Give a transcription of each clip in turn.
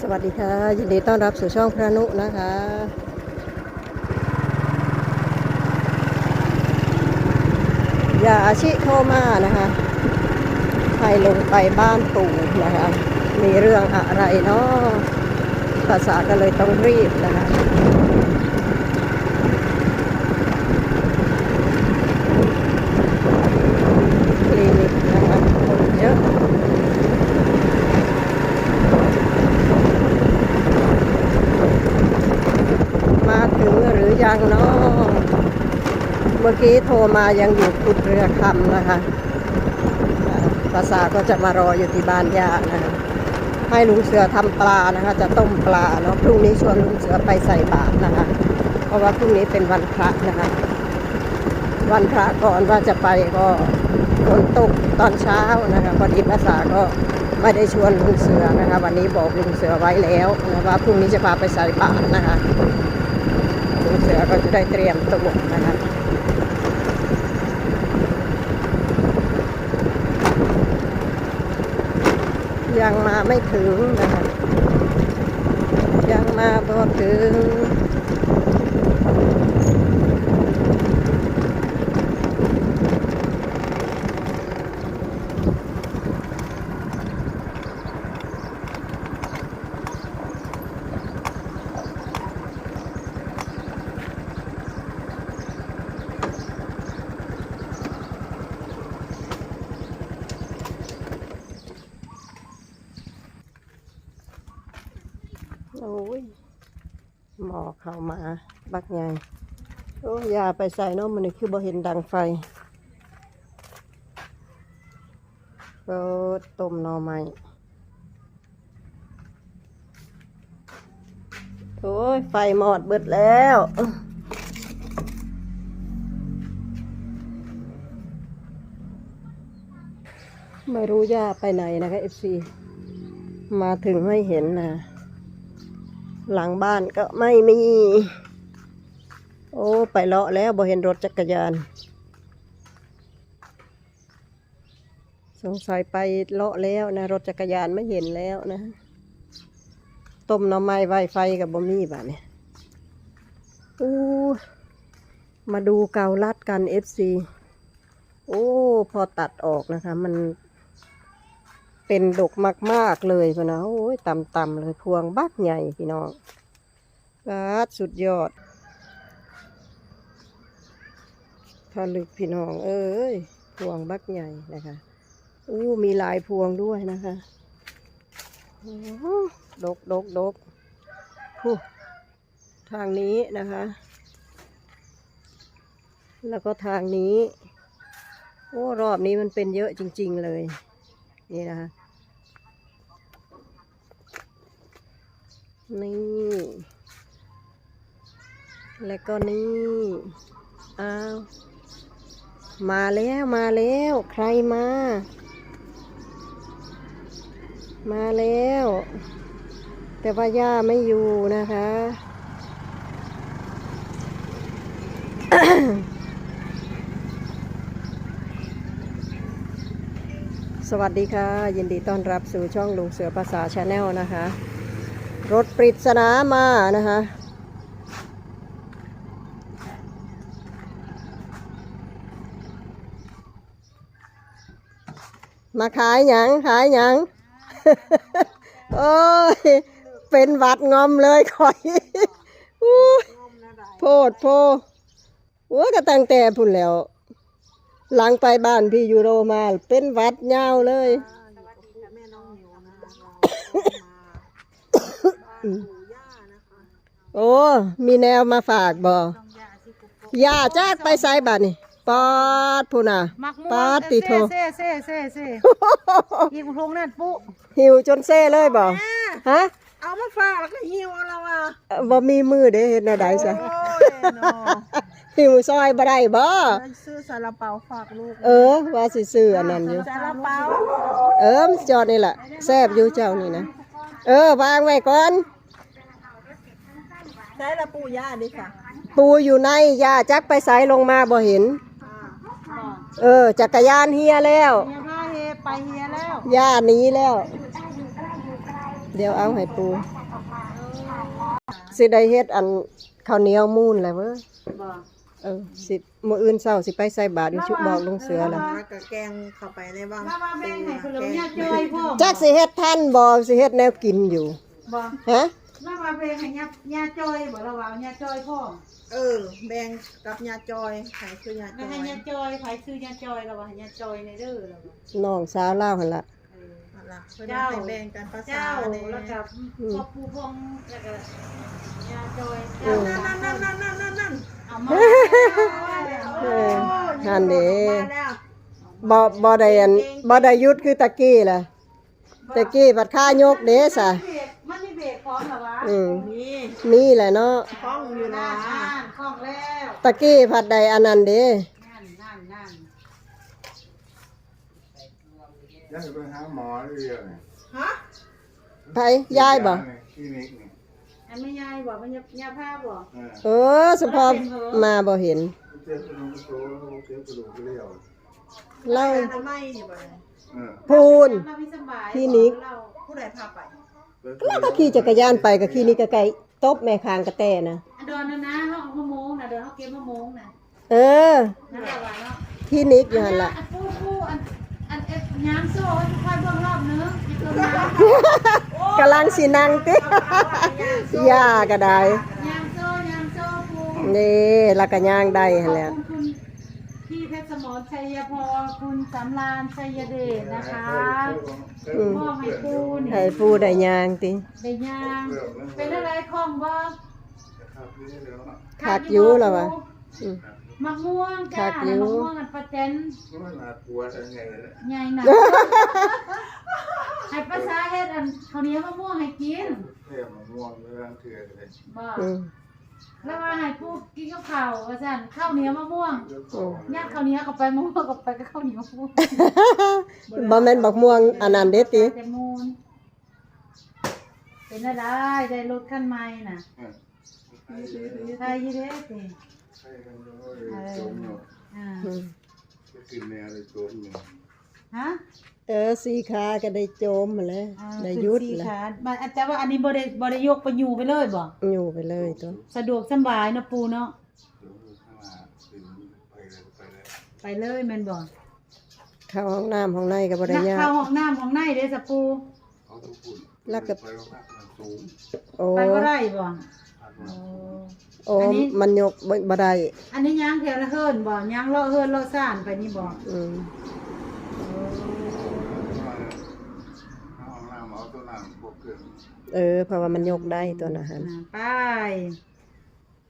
สวัสดีค่ะยินดีต้อนรับสู่ช่องพระนุนะคะอย่าอาชิโทรมานะคะให้ลงไปบ้านปู่นะคะมีเรื่องอะไรเนาะภาษาก็เลยต้องรีบนะคะคลินิกนะคะคนเยอะมาถึงหรือยังเนาะเมื่อกี้โทรมายังอยู่กุดเรือคำนะคะภาษาก็จะมารออยู่ที่บ้านย่านะคะให้ลุงเสือทำปลานะคะจะต้มปลาเนาะพรุ่งนี้ชวนลุงเสือไปใส่บาตรนะคะเพราะว่าพรุ่งนี้เป็นวันพระนะคะวันพระก่อนว่าจะไปก็ฝนตกตอนเช้านะคะพอดีภาษาก็ไม่ได้ชวนลุงเสือนะคะวันนี้บอกลุงเสือไว้แล้วนะว่าพรุ่งนี้จะพาไปใส่บาตรนะคะลุงเสือก็จะได้เตรียมตัวนะคะยังมาไม่ถึงนะคะยังมาพอถึงโอ้ยหมอเข้ามาบักใหญ่โอ้ยาไปใส่เนาะมันนี่คือบ่เห็นดังไฟก็ต้มหน่อไม้โอ้ยไฟหมดเบิดแล้วไม่รู้ย่าไปไหนนะคะFCมาถึงไม่เห็นนะหลังบ้านก็ไม่มีโอ้ไปเลาะแล้วบ่เห็นรถจักรยานสงสัยไปเลาะแล้วนะรถจักรยานไม่เห็นแล้วนะต้มหน่อไม้ไวไฟกับบ่มีบ่ะเนี่ยอู้มาดูเกาลัดกัน FC โอ้พอตัดออกนะคะมันเป็นดกมากๆเลยพี่น้องโอ้ยต่ำๆเลยพวงบักใหญ่พี่น้องสุดยอดผลึกพี่น้องเอ้ยพวงบักใหญ่นะคะอู้มีลายพวงด้วยนะคะดกทางนี้นะคะแล้วก็ทางนี้โอ้รอบนี้มันเป็นเยอะจริงๆเลยนี่นะคะนี่แล้วก็นี่อ้าวมาแล้วใครมาแล้วแต่ว่าย่าไม่อยู่นะคะ สวัสดีค่ะยินดีต้อนรับสู่ช่องลุงเสือภาษาชาแนลนะคะรถปริศนามานะคะมาขายหยัง โอ้ยเป็นหวัดงอมเลยคอยโพดโอ้ยก็ตั้งแต่พุ่นแล้วหลังไปบ้านพี่ยูโรมาเป็นหวัดยาวเลยโอ้มีแนวมาฝากบ่ย่าจักไปไสบัดนี่ปอดพุ่นน่ะปาดติโทหิวทงนั่นปุ๊หิวจนเซ่เลยบ่ฮะเอามาฝากแล้วก็หิวเอาละว่ะบ่มีมือเด้เฮ็ดแนวใดซะหิวซอยบ่ได้บ่ซื้อซาลาเปาฝากลูกว่าสิซื้ออันนั้นอยู่ซาลาเปาจอดนี่แหละแซ่บอยู่เจ้านี่นะวางไว้ก่อนใช้ละปู่ย่าดิค่ะปูอยู่ในย่าจักไปไสลงมาบ่เห็นจักรยานเฮียแล้วเฮียพาเฮไปเฮียแล้วย่าหนีแล้ว เดี๋ยวเอาให้ปูสิได้เฮ็ดอันข้าวเหนียวมูนแหละเว้ย บ่ สิมื้ออื่นเช้าสิไปใส่บาตรอยู่ชุบบอกลุงเสือล่ะ แล้วก็แกงเข้าไปในบ้าง ว่าว่าแบ่งให้เพิ่นแล้วเนี่ยจอยพ่อ จักสิเฮ็ดทันบ่สิเฮ็ดแนวกินอยู่ บ่ ฮะ ว่าว่าแบ่งให้เนี่ยจอยบ่ระวังเนี่ยจอยพ่อ แบ่งกับยาจอยไข่คือยาจ แล้ว อ ให้ ย เนี่ยจอยไผซื้อเนี่ยจอยระวังให้เนี่ยจอยในเด้อระวัง น้องสาวเล่าวหั่นล่ะ นั่นล่ะเพิ่นให้แบ่งกันภาษา เจ้า เนี่ย แล้วก็ครอบครูพงแล้วก็เนี่ยจอย นั่น เอามา เออนั่นเด้ มาแล้ว บ่ได้อันบ่ได้หยุดคือตะกี้ล่ะตะกี้บัดค่ายกเด้ซะ มันมีเบรกพร้อมเหรอวะ นี่ มีแหละเนาะ คล้องอยู่นะ คล่องแล้ว ตะกี้ผัดใดอันนั้นเด้ นั่น ยังไปหาหมอเรื่อย ฮะ ไผยายบ่ คลินิกนี่ อันไม่ยายบอกมันยาผ้าบอก สมพอมาบ่เห็น เจ็บกระดูกโตเจ็บกระดูกเลี้ยว เล่า ทำไมอยู่บ่ พูน เราไม่สบาย คลินิก เรา ผู้ใดพาไป ก็ขี่จักรยานไปกับขี่นี่ก็ไกลตบแม่คางกระแตนะ เดินนะห้องมะม่วงนะเดินเขาเก็บมะม่วงนะ เออ นั่นแหละว่าเนาะ คลินิกอยู่หั่นล่ะ ปูอันย้ำโซ่ค่อยเบิ่งรอบนึงเติมน้ำ กำลังสินั่งติ ย่าก็ได้ ย้ำโซ่ปู นี่แล้วก็ย่างได้หั่นแหละ ขอบคุณพี่เพชรสมรชัยพรคุณสำราญชัยเดชนะคะพ่อให้ปูนี่ ให้ผู้ได้ย่างติ ได้ย่างเป็นอะไรของบ่ คักอยู่แล้วว่ะ มะม่วงจ้ามะม่วงอันประเจน มันน่ากลัวอะไรเลย ใหญ่หนักให้ภาษาเฮ็ดอันข้าวเหนียวมะม่วงให้กิน เที่ยวมะม่วงเรื่องเถื่อนเลย บ่ อืม แล้วว่าให้ผู้กินกับข้าวว่าซั่นข้าวเหนียวมะม่วงยัดข้าวเหนียวเข้าไปมะม่วงเข้าไปก็ข้าวเหนียวมะม่วง บ่แม่นบักม่วงอันนั้นเด้ติ แต่มูลเป็นอะไรได้รถคันใหม่น่ะไทยยี่เด้ติ ใช่กันเลยจมอยู่ อ่า อืม จะกินแนวเลยจมอยู่ ฮะ สีขาก็ได้โจมมาแล้ว อ่า ได้ยุด ขึ้น แล้ว สี่ขาบัดแต่ว่าอันนี้บ่ได้ยกไปอยู่ไปเลยบ่ อยู่ไปเลยตัว สะดวกสบายเนาะปูเนาะ ไปเลย ไปเลยแม่นบ่ เข้าห้องน้ำห้องในก็บ่ได้ นัก ยาก เข้าห้องน้ำของในเด้อสะปู เขาต้องพูด แล้วก็ ไปว่ามันสูง โอ้ ไปบ่ได้บ่ พัด โอ้ โอ้ อันนี้ มันยกบ่ได้ อันนี้ย่างแถวละเฮิรนบ่ย่างเลาะเฮิรนเลาะซ่านไปนี่บ่ อืม เอาน้ำเอาตัวน้ำพวกเครื่อง เพราะว่ามันยกได้ตัวนะฮะ ไป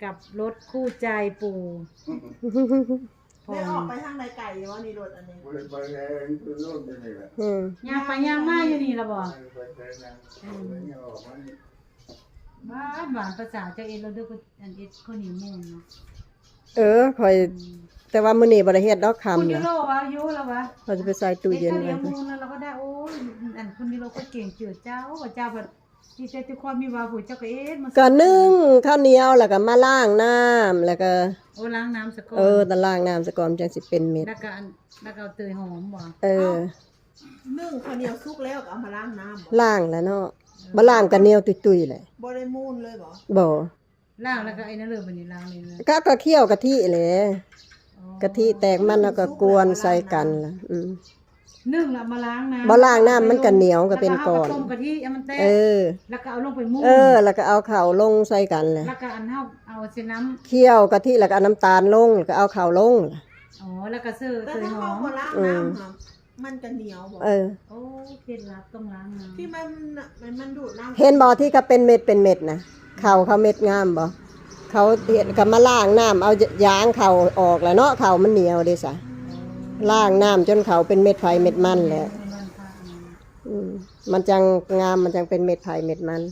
กับรถคู่ใจปู่พ ได้ อ ออกไปทางใดไก่วะนี่รถอันนี้ ไปแรงคือโน่นไปนี่แหละ อืม ย่างไปย่างมาอยู่นี่ละบ่ ไปแรงไม่ออกมานี่ บ้านหวานภาษาเจ้าเอ็ดเราด้วยอันเอ็ดข้าวเหนียวมูนเนาะ คอยแต่ว่ามื้อนี้บ่ได้เฮ็ดดอก คุณ คำ ยู ล่ะ โรวะยูแล้ววะ เราจะไปใส่ตู้เย็น ข้าวเห ไว้ นียวมูนแล้วเราก็ได้โอ้ยอันคุณยูโรก็เก่งเจือเจ้าว่าเจ้าแบบดีใจทุกคนมีว่าผู้เจ้าก็เอ็ดมา ก็นึ่งข้าวเหนียวแล้วก็มาล้างน้ำแล้วก็ โอ้ล้างน้ำสะก่อน ตะล้างน้ำซะก่อนจังสิเป็นเม็ด แล้วก็อันแล้วก็เอาเตยหอมบ่ นึ่งข้าวเหนียวสุกแล้วก็เอามาล้างน้ำบ่ ล้างแล้วเนาะบ่ล้างก็เหนียวตุยๆแหละ บ่ได้มูนเลยบ่ บ่ ล้างแล้วก็ไอ้นั่นเลยบัดนี้ล้างเลยเลย ก็เคี่ยวกะทิแหละกะทิแตกมันแล้วก็กวนใส่กันล่ะนึ่งแล้วมาล้างน้ำ บ่ล้างน้ำมันก็เหนียวก็เป็นก้อน แล้วก็เอาต้มกะทิเอามันแตก แล้วก็เอาลงไปมุ่ง แล้วก็เอาข้าวลงใส่กันแหละ แล้วก็อันเอาเส้นน้ เคี่ยวกะทิแล้วก็เอาน้ำตาลลงแล้วก็เอาข้าวลงล่ะ ำอ๋อแล้วก็ซื้อ แต่ เตย ถ้า หอ เขา ม บ่ล้างน้ำค่ะมันจะเหนียวบ่ โอ้เคล็ดลับต้องล้างน้ำ ที่มันดูดน้ำ เห็นบ่ที่เขาเป็นเม็ดนะข้าวเขาเม็ดงามบ่เขาเฮ็ดก็มาล้างน้ำเอายางข้าวออกแล้วเนาะข้าวมันเหนียวเด้ซะล้างน้ำจนข้าวเป็นเม็ดไผเม็ดมันแหละ มันค่ะ มันจังงามมันจังเป็นเม็ดไผ่เม็ดมัน